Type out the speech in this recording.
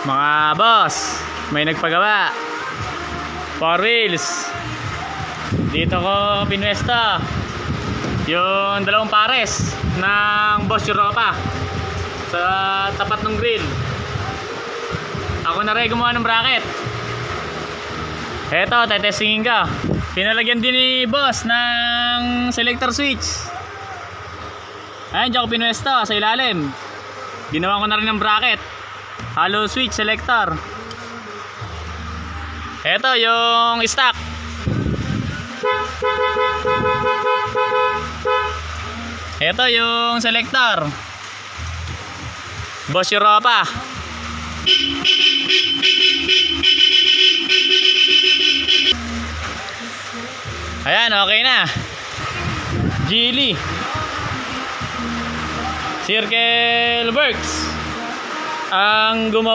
Mga boss, may nagpagawa. 4 wheels. Dito ko pinwesta yung dalawang pares ng Boss Europa sa tapat ng grill. Ako na rin gumawa ng bracket. Eto, tetestingin ka. Pinalagyan din ni boss ng selector switch. Ayan, dyan ko pinwesta sa ilalim. Ginawa ko na rin ng bracket. Hollow switch selector. Eto yung stock. Eto yung selector Boss Europa. Ayan, okay na. Geely Circle Works ang gumawa.